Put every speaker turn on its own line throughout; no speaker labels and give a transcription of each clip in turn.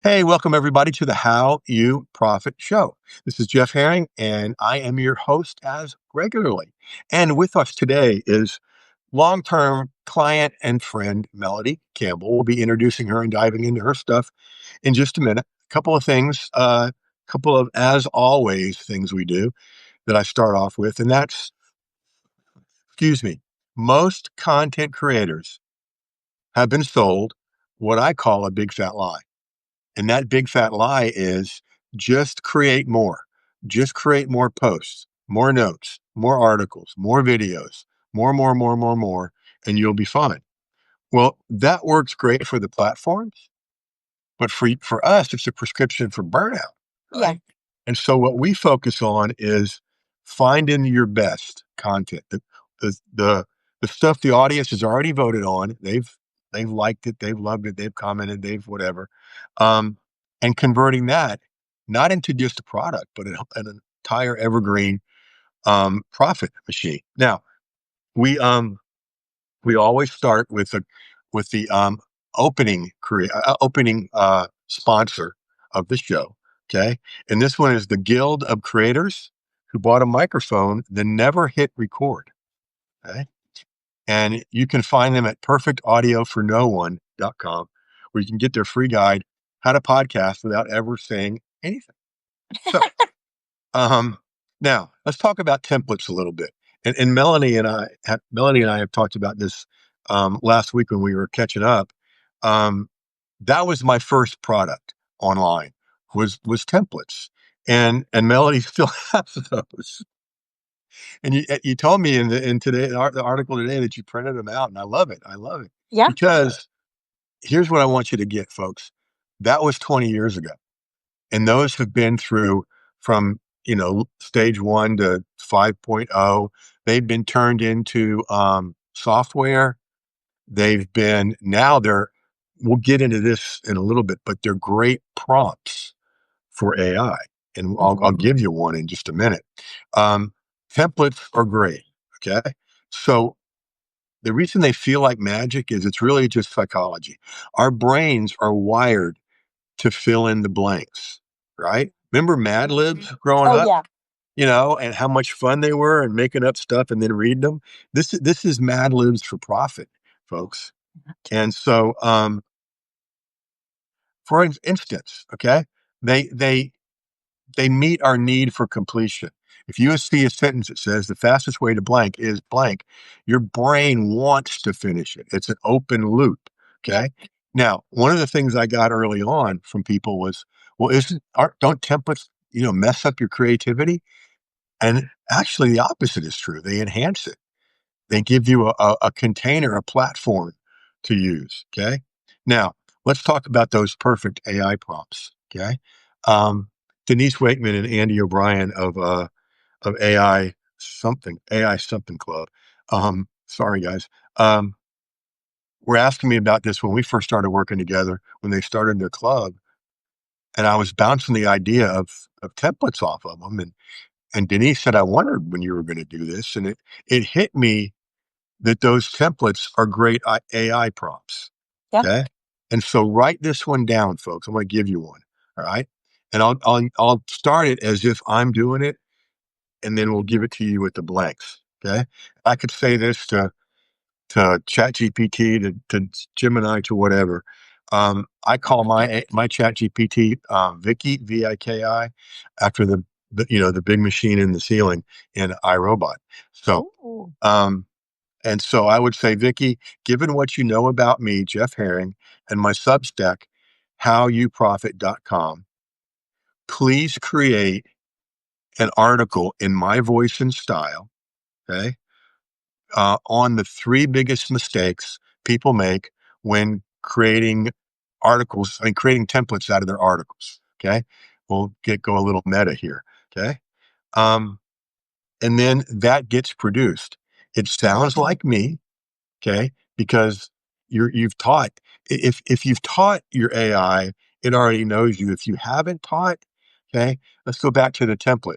Hey, welcome everybody to the How You Profit Show. This is Jeff Herring, and I am your host as regularly. And with us today is long-term client and friend Melody Campbell. We'll be introducing her and diving into her stuff in just a minute. A couple of things, couple of, as always, things we do that I start off with, and that's, excuse me, most content creators have been sold what I call a big fat lie. And that big fat lie is just create more. Just create more posts, more notes, more articles, more videos, more, and you'll be fine. Well, that works great for the platforms, but for us, it's a prescription for burnout,
Yeah.
right? And so what we focus on is finding your best content, the the the stuff the audience has already voted on. They've liked it, they've loved it, they've commented, they've whatever, um, and converting that not into just a product, but an entire evergreen profit machine. Now we always start with the opening sponsor of the show. Okay, and this one is the Guild of Creators who bought a microphone that never hit record. Okay, and you can find them at perfectaudiofornoone.com, where you can get their free guide how to podcast without ever saying anything. So um, now let's talk about templates a little bit. And Melanie and I have talked about this last week when we were catching up. Um, that was my first product online was templates, and Melanie still has those. And you told me in today the article today that you printed them out, and I love it. I love it
Yeah.
because here's what I want you to get, folks. That was 20 years ago. And those have been through from, stage 1 to 5.0. They've been turned into software. They've been now they're we'll get into this in a little bit, but they're great prompts for AI. And I'll
Mhm.
give you one in just a minute. Um, Templates are great. Okay. So the reason they feel like magic is it's really just psychology. Our brains are wired to fill in the blanks, right? Remember Mad Libs growing
Oh,
up,
yeah.
and how much fun they were and making up stuff and then reading them. This is Mad Libs for profit, folks. And so, for instance, okay, they they they meet our need for completion. If you see a sentence that says the fastest way to blank is blank, your brain wants to finish it. It's an open loop.
Yep.
Okay. Now, one of the things I got early on from people was, well, don't templates, mess up your creativity? And actually the opposite is true. They enhance it. They give you a container, a platform to use. Okay. Now, let's talk about those perfect AI prompts. Okay. Um, Denise Wakeman and Andy O'Brien of AI something club. Sorry guys. Were asking me about this when we first started working together when they started their club, and I was bouncing the idea of templates off of them, and Denise said, "I wondered when you were going to do this," and it hit me that those templates are great AI prompts.
Yeah.
Okay. And so write this one down, folks. I'm going to give you one. All right. And I'll start it as if I'm doing it, and then we'll give it to you with the blanks. Okay. I could say this to Chat GPT, to Gemini, to whatever. I call my Chat GPT Vicky, VIKI, after the big machine in the ceiling in iRobot. So
Ooh.
and so I would say, Vicky, given what you know about me, Jeff Herring, and my Substack, howuprofit.com, please create an article in my voice and style, okay, on the three biggest mistakes people make when creating creating templates out of their articles. Okay. We'll go a little meta here. Okay. Um, and then that gets produced. It sounds like me. Okay, because you've taught. If you've taught your AI, it already knows you. If you haven't taught, okay, let's go back to the template.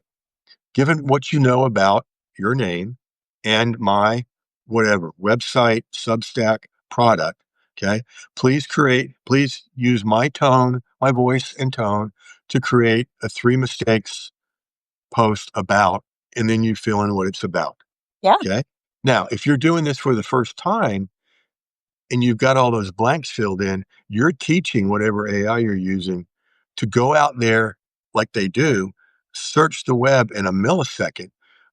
Given what you know about your name and my whatever website, Substack, product, Okay. Please use my tone, my voice and tone to create a 3 mistakes post about, and then you fill in what it's about.
Yeah.
Okay. Now, if you're doing this for the first time, and you've got all those blanks filled in, you're teaching whatever AI you're using to go out there like they do, search the web in a millisecond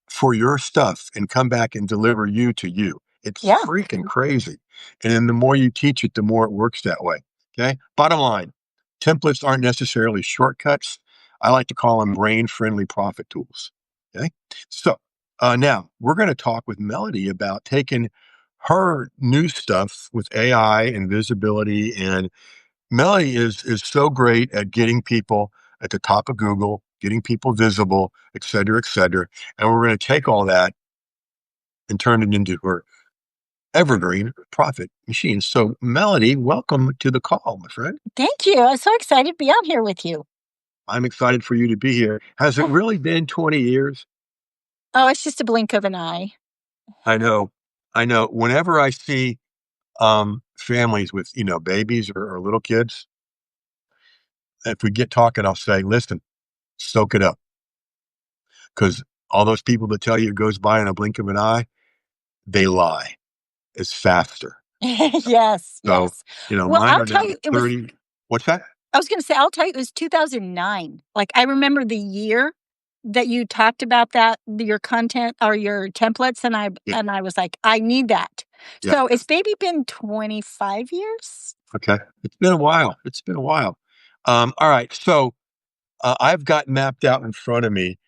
for your stuff and come back and deliver you to you. It's
Yeah.
freaking crazy. And then the more you teach it, the more it works that way. Okay. Bottom line, templates aren't necessarily shortcuts. I like to call them brain friendly profit tools. Okay. So now we're going to talk with Melody about taking her new stuff with AI and visibility. And Melody is so great at getting people at the top of Google, getting people visible, et cetera, et cetera. And we're going to take all that and turn it into her evergreen profit machine. So, Melody, welcome to the call, my friend.
Thank you. I'm so excited to be on here with you.
I'm excited for you to be here. Has it really been 20 years?
Oh, it's just a blink of an eye.
I know. I know. Whenever I see families with, babies or little kids, if we get talking, I'll say, listen, soak it up. Because all those people that tell you it goes by in a blink of an eye, they lie. It's faster.
Yes,
So,
yes. Well,
mine
I'll
are
tell
now
you, it was
30. What's that?
I was gonna say, I'll tell you, it was 2009. Like, I remember the year that you talked about that, your content or your templates, and I
Yeah.
and I was like, "I need that."
Yeah.
So, it's maybe been 25 years?
Okay. It's been a while. It's been a while. All right. So I've got mapped out in front of me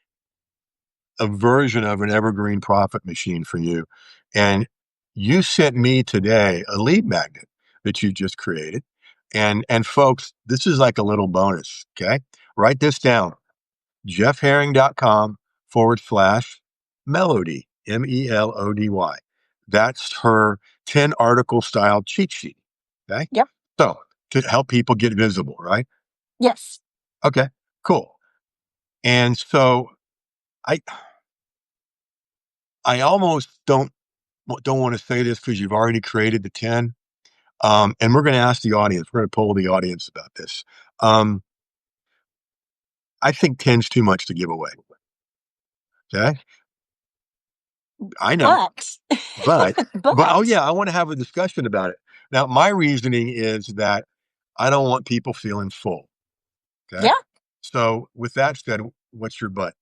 a version of an evergreen profit machine for you. And you sent me today a lead magnet that you just created. And folks, this is like a little bonus. Okay. Write this down. jeffherring.com/ melody, Melody. That's her 10 article style cheat sheet. Okay.
Yep.
So to help people get visible, right?
Yes.
Okay, cool. And so I, I almost don't want to say this because you've already created the 10. And we're going to ask the audience, we're going to poll the audience about this. Um, I think 10's too much to give away. Okay. I know.
But
But oh
but
yeah, I want to have a discussion about it. Now, my reasoning is that I don't want people feeling full. Okay.
yeah.
So with that said, what's your but?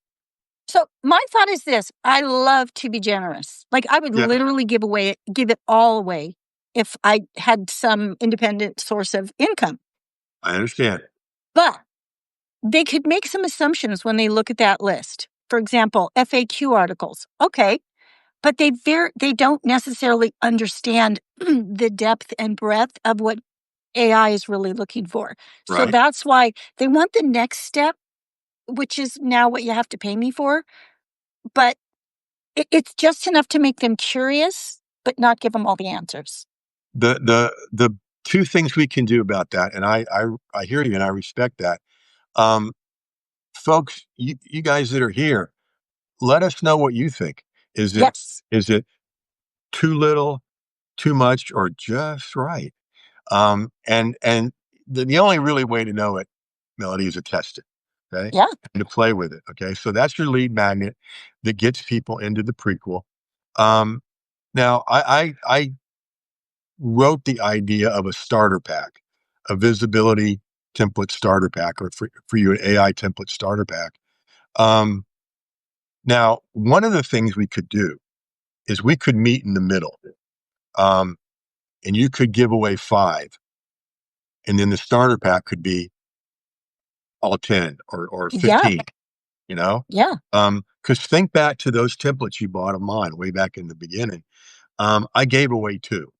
So my thought is this, I love to be generous. Like, I would
Yeah,
literally give it all away if I had some independent source of income.
I understand.
But they could make some assumptions when they look at that list. For example, FAQ articles. Okay, but they don't necessarily understand the depth and breadth of what AI is really looking for. So
Right.
that's why they want the next step, which is now what you have to pay me for. But it's just enough to make them curious, but not give them all the answers.
The two things we can do about that, and I hear you and I respect that. Um, Folks, you guys that are here, let us know what you think. Is it
Yes.
is it too little, too much, or just right? And the only really way to know it, Melody, is to test it, okay,
Yeah.
and to play with it. Okay, so that's your lead magnet that gets people into the prequel. Um, Now, I wrote the idea of a starter pack, a visibility template starter pack, or for you, an AI template starter pack. Um, Now, one of the things we could do is we could meet in the middle, um, and you could give away 5, and then the starter pack could be all 10 or
Yeah.
15, you know?
Yeah.
Because think back to those templates you bought of mine way back in the beginning. I gave away 2.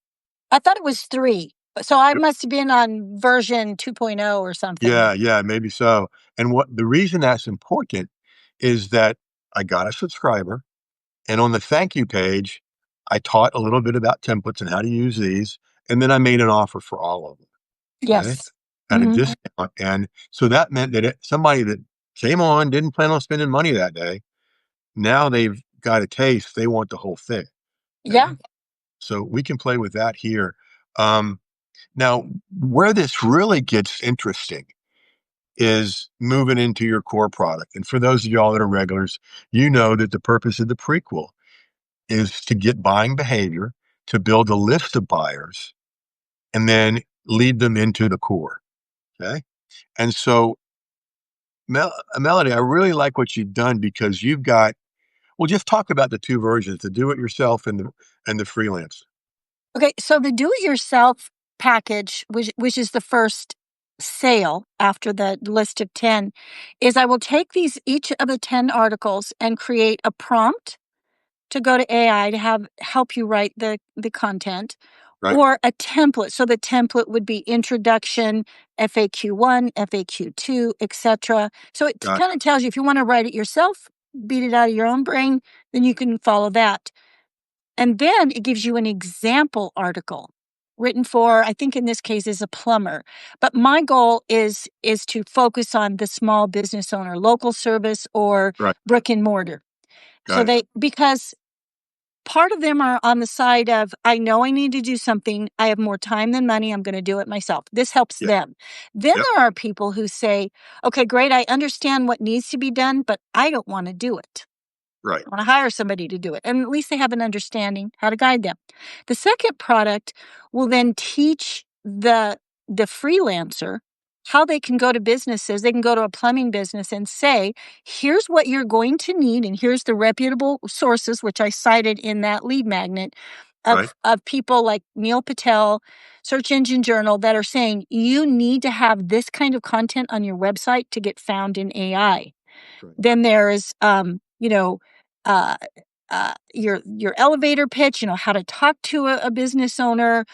I thought it was 3. So I must have been on version 2.0 or something.
Yeah, yeah, maybe so. And what the reason that's important is that I got a subscriber, and on the thank you page, I taught a little bit about templates and how to use these, and then I made an offer for all of them. Okay,
Yes.
at a
Mhm.
discount. And so that meant that somebody that came on, didn't plan on spending money that day, now they've got a taste, they want the whole thing.
Yeah.
Okay. So we can play with that here. Um, Now, where this really gets interesting is moving into your core product. And for those of y'all that are regulars, you know that the purpose of the prequel is to get buying behavior, to build a list of buyers, and then lead them into the core. Okay. And so, Melody, I really like what you've done because you've got, well, just talk about the two versions, the do it yourself and the freelance.
Okay, so the do-it-yourself package, which is the first sale after the list of 10, is I will take these each of the 10 articles and create a prompt to go to AI to have help you write the content
Right.
or a template. So the template would be introduction, FAQ1, FAQ2, etc. So it kind
Gotcha.
of tells you if you want to write it yourself, beat it out of your own brain, then you can follow that. And then it gives you an example article written for, I think in this case is a plumber. But my goal is to focus on the small business owner, local service or
Right.
brick and mortar. So
Got it.
they because part of them are on the side of I know I need to do something. I have more time than money. I'm going to do it myself. This helps
Yeah.
them. Then
Yep.
there are people who say, "Okay, great. I understand what needs to be done, but I don't want to do it."
Right.
I want to hire somebody to do it. And at least they have an understanding how to guide them. The second product will then teach the freelancer how they can go to businesses. They can go to a plumbing business and say, here's what you're going to need, and here's the reputable sources, which I cited in that lead magnet
Right.
of people like Neil Patel, Search Engine Journal, that are saying you need to have this kind of content on your website to get found in AI.
Right.
Then there's, uh, your elevator pitch, how to talk to a business owner,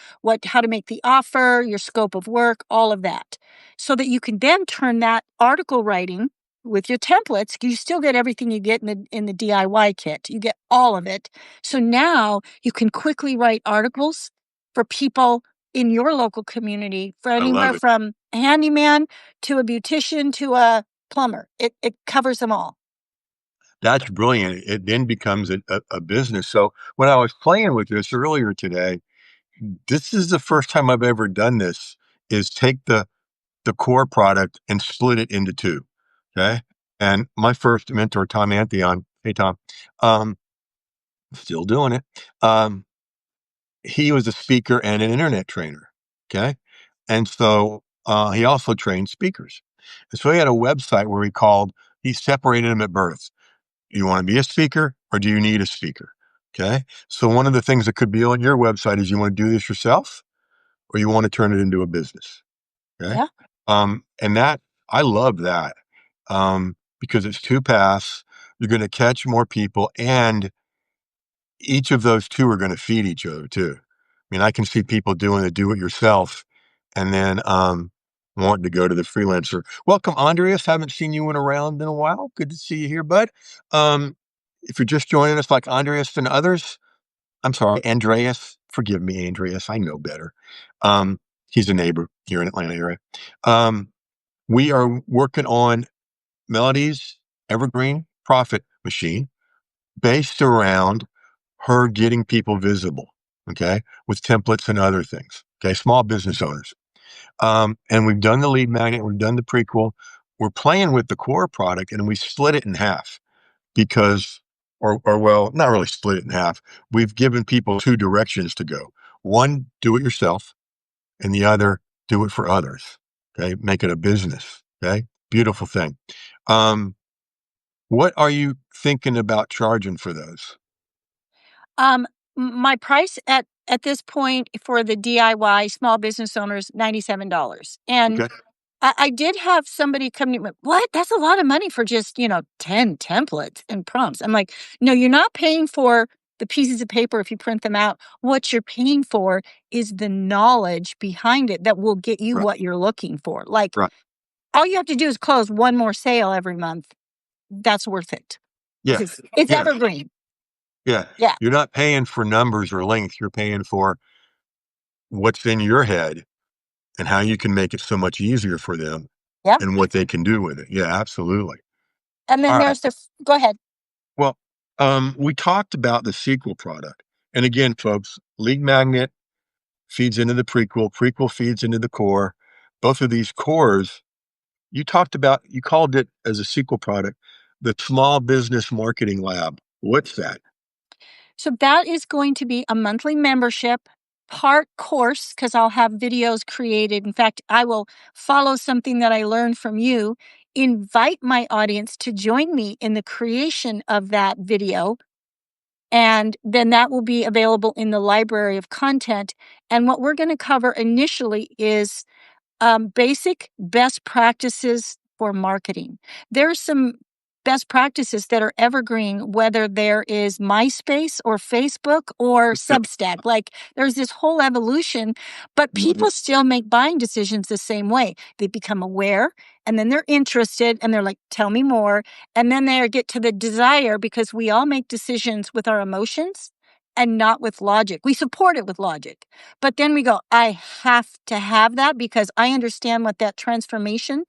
how to make the offer, your scope of work, all of that, so that you can then turn that article writing with your templates. You still get everything you get in the DIY kit. You get all of it. So now you can quickly write articles for people in your local community, for
I love
anywhere
it.
from a handyman to a beautician to a plumber. It covers them all.
That's brilliant. It then becomes a business. So when I was playing with this earlier today, this is the first time I've ever done this, is take the core product and split it into two. Okay. And my first mentor, Tom Antheon, hey Tom, um, still doing it. He was a speaker and an internet trainer. Okay. And so he also trained speakers. And so he had a website where he separated them at birth. You want to be a speaker or do you need a speaker? Okay. So one of the things that could be on your website is you want to do this yourself or you want to turn it into a business. Okay.
Yeah.
And that, I love that, because it's two paths. You're going to catch more people, and each of those two are going to feed each other too. I mean, I can see people doing the do it yourself and then wanting to go to the freelancer. Welcome, Andreas. Haven't seen you in around in a while. Good to see you here, bud. If you're just joining us, like Andreas and others, I'm sorry, Andreas. Forgive me, Andreas. I know better. He's a neighbor here in Atlanta area. Um, we are working on Melody's Evergreen profit machine based around her getting people visible, okay, with templates and other things, okay, small business owners. And we've done the lead magnet, we've done the prequel. We're playing with the core product and we split it in half because, or well, not really split it in half. We've given people two directions to go. One, do it yourself, and the other, do it for others. Okay, make it a business. Okay, beautiful thing. Um, what are you thinking about charging for those?
Um, my price at this point for the DIY small business owners, $97. And
Okay,
I did have somebody come to me, what? That's a lot of money for just, 10 templates and prompts. I'm like, no, you're not paying for the pieces of paper if you print them out. What you're paying for is the knowledge behind it that will get you
right,
what you're looking for. Like,
right,
all you have to do is close one more sale every month. That's worth it.
yeah,
It's
yeah,
evergreen.
yeah.
Yeah.
You're not paying for numbers or length. You're paying for what's in your head and how you can make it so much easier for them
Yeah.
and what they can do with it. Yeah, absolutely.
And then
All right.
there's go ahead.
Well, we talked about the sequel product. And again, folks, Lead Magnet, feeds into the prequel, prequel feeds into the core. Both of these cores, you talked about, you called it as a sequel product, the Small Business Marketing Lab. What's that?
So that is going to be a monthly membership, part course, because I'll have videos created. In fact, I will follow something that I learned from you, invite my audience to join me in the creation of that video. And then that will be available in the library of content. And what we're going to cover initially is basic best practices for marketing. There's some best practices that are evergreen, whether there is MySpace or Facebook or Substack. Like there's this whole evolution, but people still make buying decisions the same way. They become aware and then they're interested and they're like, tell me more. And then they get to the desire because we all make decisions with our emotions and not with logic. We support it with logic. But then we go, I have to have that because I understand what that transformation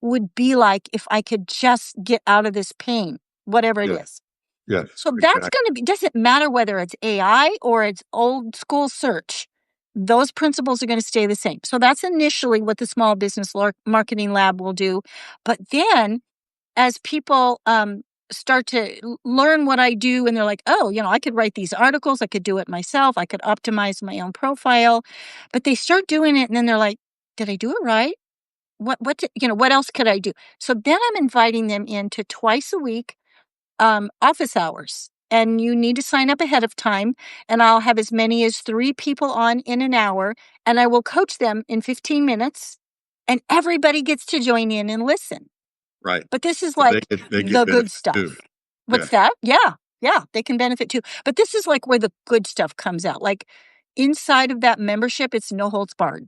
would be like if I could just get out of this pain, whatever it
Yeah.
is.
Yes,
So that's
exactly.
going to be, doesn't matter whether it's AI or it's old school search. Those principles are going to stay the same. So that's initially what the Small Business Marketing Lab will do. But then as people start to learn what I do and they're like, oh, I could write these articles, I could do it myself, I could optimize my own profile, but they start doing it and then they're like, did I do it right? What else could I do? So then I'm inviting them into twice a week office hours. And you need to sign up ahead of time. And I'll have as many as 3 people on in an hour. And I will coach them in 15 minutes. And everybody gets to join in and listen.
Right.
But this is
So
like
they get
the good
benefit too.
stuff.
Yeah.
What's that? Yeah. Yeah, they can benefit too. But this is like where the good stuff comes out. Like inside of that membership, it's no holds barred.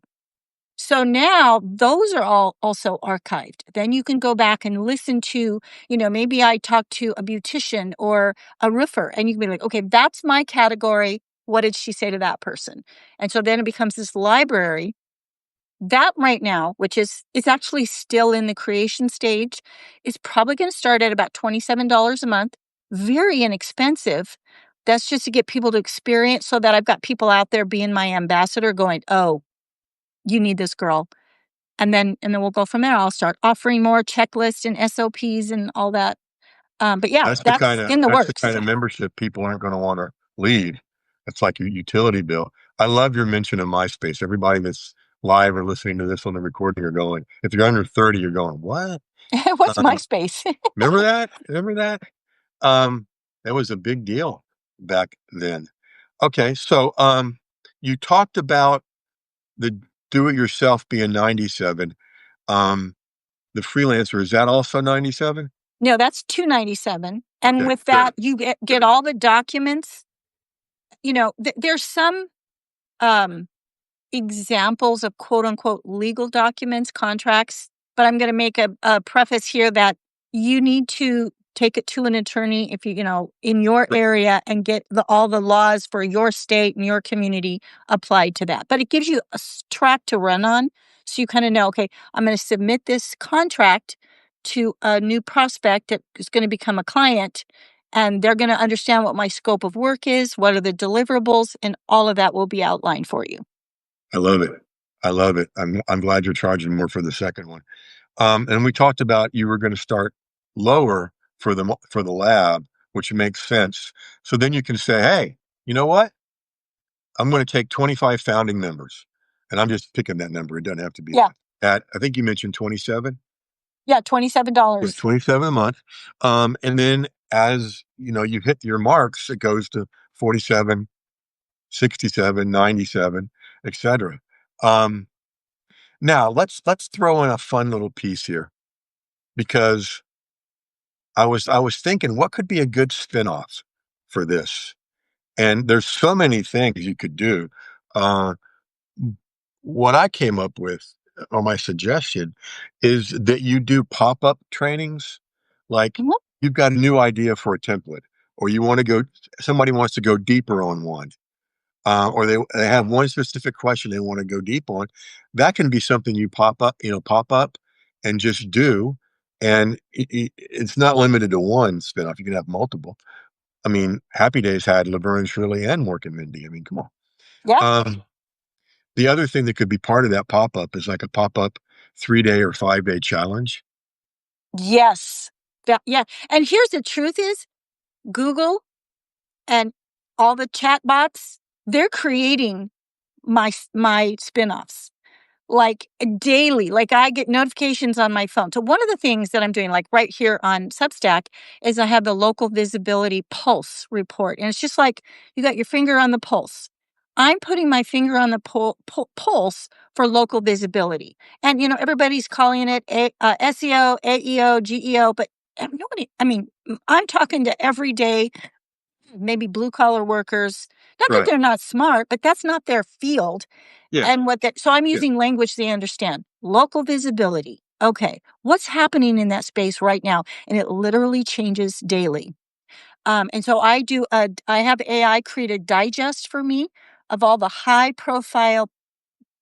So now those are all also archived. Then you can go back and listen to, maybe I talked to a beautician or a roofer, and you can be like, okay, that's my category. What did she say to that person? And so then it becomes this library that right now, which is actually still in the creation stage, is probably going to start at about $27 a month. Very inexpensive. That's just to get people to experience so that I've got people out there being my ambassador going, oh, you need this girl. And then we'll go from there. I'll start offering more checklists and SOPs and all that. But yeah, that's in the
That's the
works.
kind of membership people aren't going to want to leave. It's like your utility bill. I love your mention of MySpace. Everybody that's live or listening to this on the recording are going. If you're under 30, you're going, what?
What's
Um,
MySpace?
remember that? Remember that? Um, that was a big deal back then. Okay, so you talked about the do-it-yourself being 97. Um, the freelancer, is that also 97?
No, that's 297. And
Okay,
with
good.
that, you get all the documents. There's some um, examples of quote unquote legal documents, contracts, but I'm going to make a preface here that you need to take it to an attorney if in your area and get all the laws for your state and your community applied to that. But it gives you a track to run on. So you kind of know, okay, I'm going to submit this contract to a new prospect that is going to become a client. And they're going to understand what my scope of work is, what are the deliverables, and all of that will be outlined for you.
I love it. I love it. I'm glad you're charging more for the second one. And we talked about you were going to start lower for the lab, which makes sense. So then you can say, hey, you know what? I'm going to take 25 founding members, and I'm just picking that number. It doesn't have to be
Yeah.
that. I think you mentioned 27.
Yeah,
Yeah,
$27.
27 a month. And then as you hit your marks, it goes to 47, 67, 97, etc. Um, Now let's throw in a fun little piece here because I was thinking what could be a good spinoff for this, and there's so many things you could do. Uh, what I came up with, or my suggestion, is that you do pop-up trainings, like
Mhm.
you've got a new idea for a template, or you want to go, somebody wants to go deeper on one, or they have one specific question they want to go deep on, that can be something you pop up and just do. And it's not limited to one spinoff. You can have multiple. I mean, Happy Days had Laverne and Shirley and Mork and Mindy. I mean, come on.
Yeah.
Um, The other thing that could be part of that pop-up is like a pop-up 3-day or 5-day challenge.
Yes. Yeah. And here's the truth is Google and all the chat bots, they're creating my spin-offs. Like, daily, like, I get notifications on my phone. So one of the things that I'm doing, like, right here on Substack is I have the local visibility pulse report, and it's just like you got your finger on the pulse. I'm putting my finger on the pulse for local visibility, and, everybody's calling it SEO, AEO, GEO, but, nobody I mean, I'm talking to everyday, maybe blue-collar workers. Not that
Right.
they're not smart, but that's not their field.
Yeah.
And what that so I'm
Yeah.
using language they understand. Local visibility. Okay, what's happening in that space right now? And it literally changes daily. And so I have AI create a digest for me of all the high profile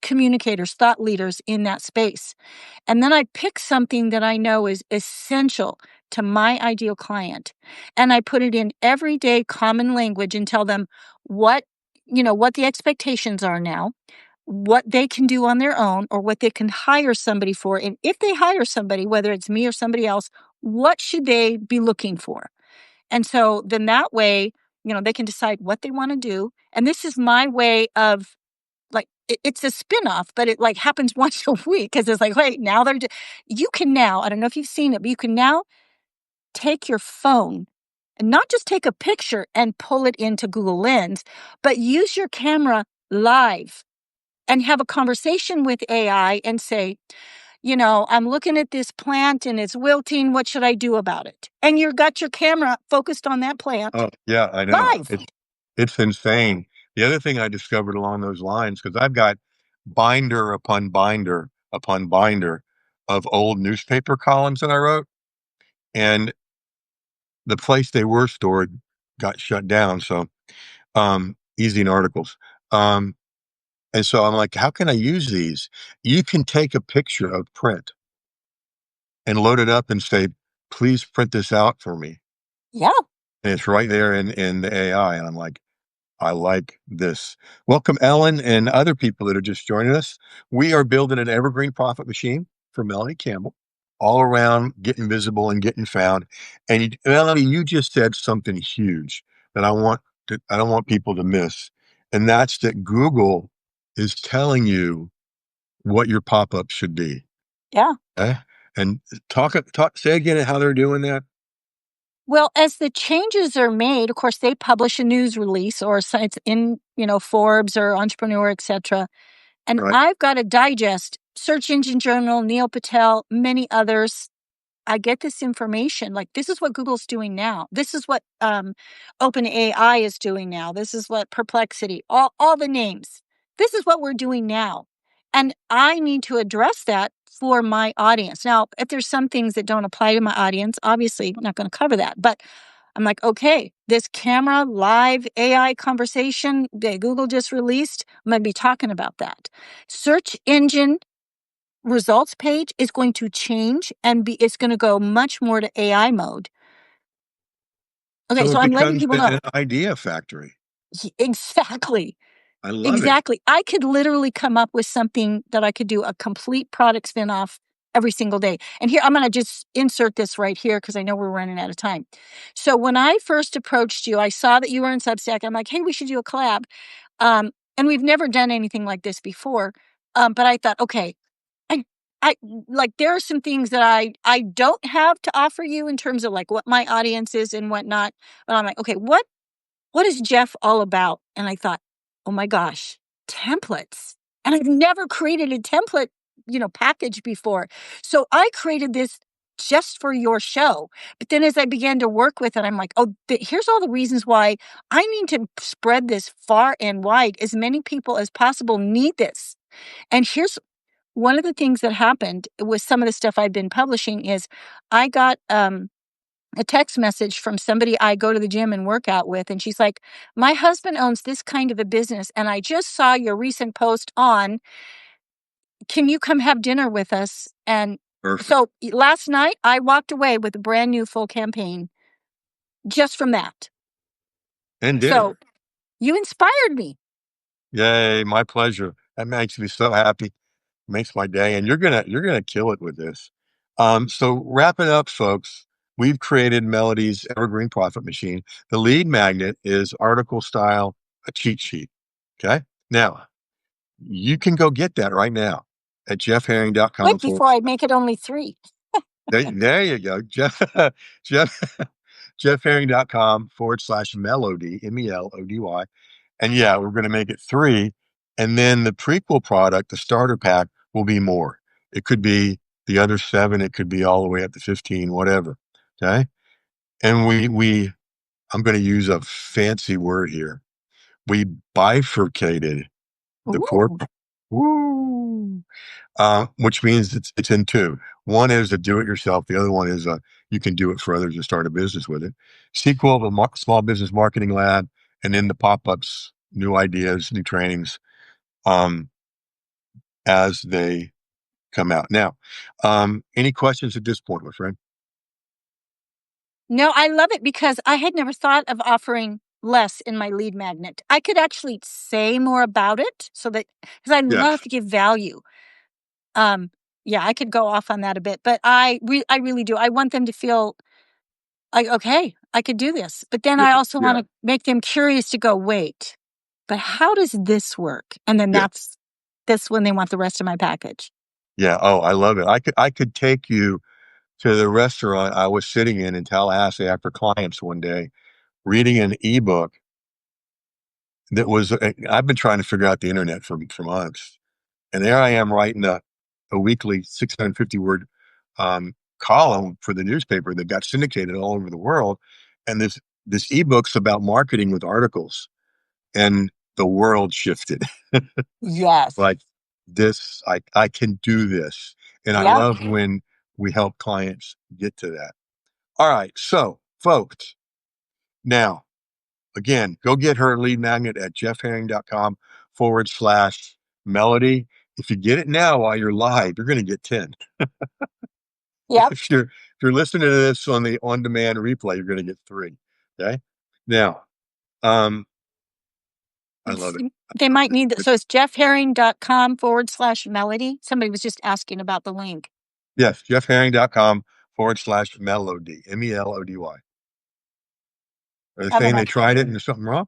communicators, thought leaders in that space. And then I pick something that I know is essential to my ideal client. And I put it in everyday common language and tell them what, what the expectations are now, what they can do on their own, or what they can hire somebody for. And if they hire somebody, whether it's me or somebody else, what should they be looking for? And so then that way, they can decide what they want to do. And this is my way of, like, it's a spin-off, but it, like, happens once a week because it's like, wait, now you can now, I don't know if you've seen it, but you can now take your phone and not just take a picture and pull it into Google Lens, but use your camera live and have a conversation with AI and say, I'm looking at this plant and it's wilting. What should I do about it? And you've got your camera focused on that plant
Oh, yeah, I know.
live.
It's insane. The other thing I discovered along those lines, because I've got binder upon binder upon binder of old newspaper columns that I wrote, and the place they were stored got shut down. So, easy in articles. Um, and so I'm like, how can I use these? You can take a picture of print and load it up and say, please print this out for me.
Yeah.
And it's right there in the AI. And I'm like, I like this. Welcome, Ellen, and other people that are just joining us. We are building an evergreen profit machine for Melanie Campbell, all around getting visible and getting found. And Melanie, you just said something huge that I don't want people to miss, and that's that Google is telling you what your pop up should be.
Yeah.
Okay? And say again how they're doing that.
Well, as the changes are made, of course, they publish a news release or it's in, Forbes or Entrepreneur, etc. And
Right.
I've got a digest, Search Engine Journal, Neil Patel, many others. I get this information. Like, this is what Google's doing now. This is what OpenAI is doing now. This is what Perplexity, all the names. This is what we're doing now. And I need to address that for my audience. Now, if there's some things that don't apply to my audience, obviously I'm not going to cover that. But I'm like, okay, this camera live AI conversation that Google just released, I'm going to be talking about that. Search engine results page is going to change and it's going to go much more to AI mode. Okay,
So
so
it
I'm letting
becomes
people
an
know.
idea factory.
Exactly.
I love it.
Exactly. I could literally come up with something that I could do a complete product spin-off every single day. And here, I'm going to just insert this right here because I know we're running out of time. So when I first approached you, I saw that you were in Substack. I'm like, hey, we should do a collab. And we've never done anything like this before. But I thought, okay, I I like, there are some things that I don't have to offer you in terms of, like, what my audience is and whatnot, but I'm like, "Okay, what is Jeff all about?" And I thought, "Oh my gosh, templates." And I've never created a template, package before. So I created this just for your show. But then as I began to work with it, I'm like, "Oh, here's all the reasons why I need to spread this far and wide. As many people as possible need this." And here's one of the things that happened with some of the stuff I've been publishing is I got a text message from somebody I go to the gym and work out with. And she's like, my husband owns this kind of a business. And I just saw your recent post on, can you come have dinner with us? And
Perfect.
so last night I walked away with a brand new full campaign just from that.
And dinner.
So you inspired me.
Yay, my pleasure. That makes me so happy. Makes my day, and you're gonna kill it with this. So wrap it up, folks. We've created Melody's Evergreen Profit Machine. The lead magnet is article style, a cheat sheet. Okay. Now you can go get that right now at jeffherring.com
Wait,
forward.
before I make it only 3.
There you go. Jeff, jeffherring.com / melody, melody. And yeah, we're going to make it 3. And then the prequel product, the starter pack, will be more. It could be the other 7. It could be all the way up to 15, whatever. Okay. And I'm going to use a fancy word here. We bifurcated the core.
Ooh.
Woo! Which means it's in 2. One is a do-it-yourself. The other one is you can do it for others and start a business with it. Sequel, the Small Business Marketing Lab, and then the pop-ups, new ideas, new trainings um, as they come out. Now, any questions at this point, my friend?
No, I love it because I had never thought of offering less in my lead magnet. I could actually say more about it so that because I
Yeah,
love to give value. Um, yeah, I could go off on that a bit, but I really do. I want them to feel like, okay, I could do this. But then
yeah,
I also want
yeah,
to make them curious to go, wait, but how does this work? And then
yeah,
that's when they want the rest of my package.
yeah. Oh, I love it. I could take you to the restaurant I was sitting in Tallahassee after clients one day, reading an ebook that was. I've been trying to figure out the internet for months. And there I am writing a weekly 650 word column for the newspaper that got syndicated all over the world. And this ebook's about marketing with articles, and the world shifted.
Yes.
Like this, I can do this. And I
Yep.
love when we help clients get to that. All right. So folks, now again, go get her lead magnet at jeffherring.com / melody. If you get it now while you're live, you're going to get 10.
Yep.
If you're listening to this on the on demand replay, you're going to get 3. Okay. Now, um, I love it.
They might need that.
But
So it's jeffherring.com / melody. Somebody was just asking about the link.
yes, jeffherring.com / melody, melody. Are they
Coming
saying they
up.
tried it and there's something wrong?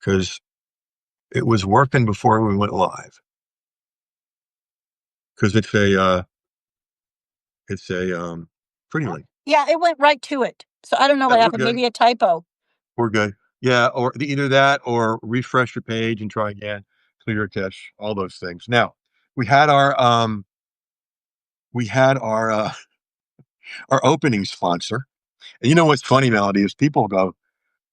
Because it was working before we went live. Because it's a pretty link.
Yeah, it went right to it. So I don't know
Yeah,
what
we're
happened.
good.
Maybe a typo.
We're good. Yeah, or either that or refresh your page and try again, clear your cache, all those things. Now, we had our we had our opening sponsor. And you know what's funny, Melody, is people go,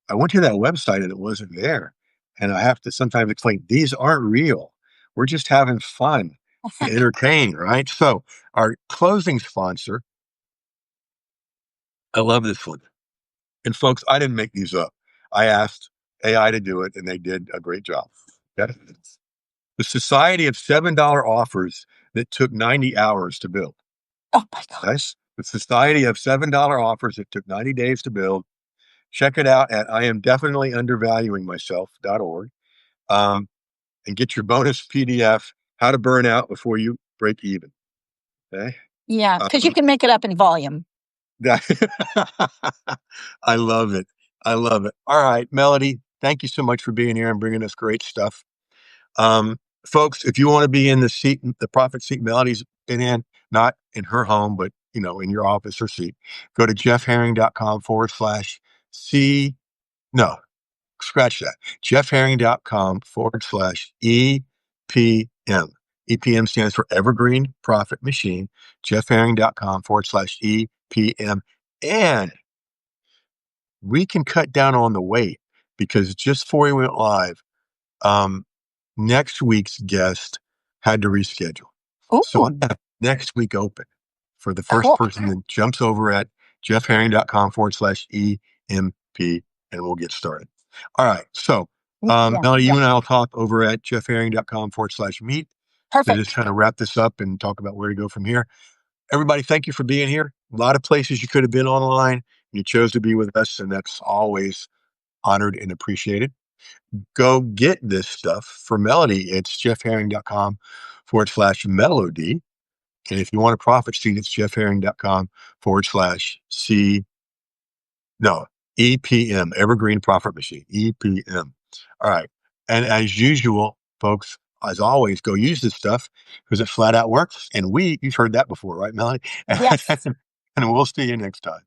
I went to that website and it wasn't there. And I have to sometimes explain, these aren't real. We're just having fun and entertain, right? So our closing sponsor, I love this one. And folks, I didn't make these up. I asked AI to do it and they did a great job. Okay? The Society of $7 offers that took 90 hours to build.
Oh my
Okay?
gosh.
The Society of $7 offers that took 90 days to build. Check it out at iamdefinitelyundervaluingmyself.org, and get your bonus PDF, How to Burn Out Before You Break Even. Okay?
Yeah, because you
Um,
can make it up in volume.
that I love it. I love it. All right, Melody, thank you so much for being here and bringing us great stuff. Um, Folks, if you want to be in the profit seat Melody's been in, not in her home, but in your office or seat, go to jeffherring.com / C. No, scratch that. jeffherring.com / EPM. EPM stands for Evergreen Profit Machine. jeffherring.com / EPM. And we can cut down on the wait because just before we went live, um, next week's guest had to reschedule. So I
Ooh,
have next week open for the first
cool.
person that jumps over at jeffherring.com / EMP, and we'll get started. All right. So,
Yeah,
Melody, you and I will talk over at jeffherring.com / meet to just
perfect.
kind of wrap this up and talk about where to go from here. Everybody, thank you for being here. A lot of places you could have been online. You chose to be with us, and that's always honored and appreciated. Go get this stuff for Melody. It's jeffherring.com/melody. And if you want a profit sheet, it's jeffherring.com/C, no, EPM, Evergreen Profit Machine, EPM. All right. And as usual, folks, as always, go use this stuff because it flat out works. And you've heard that before, right, Melody?
Yes.
And we'll see you next time.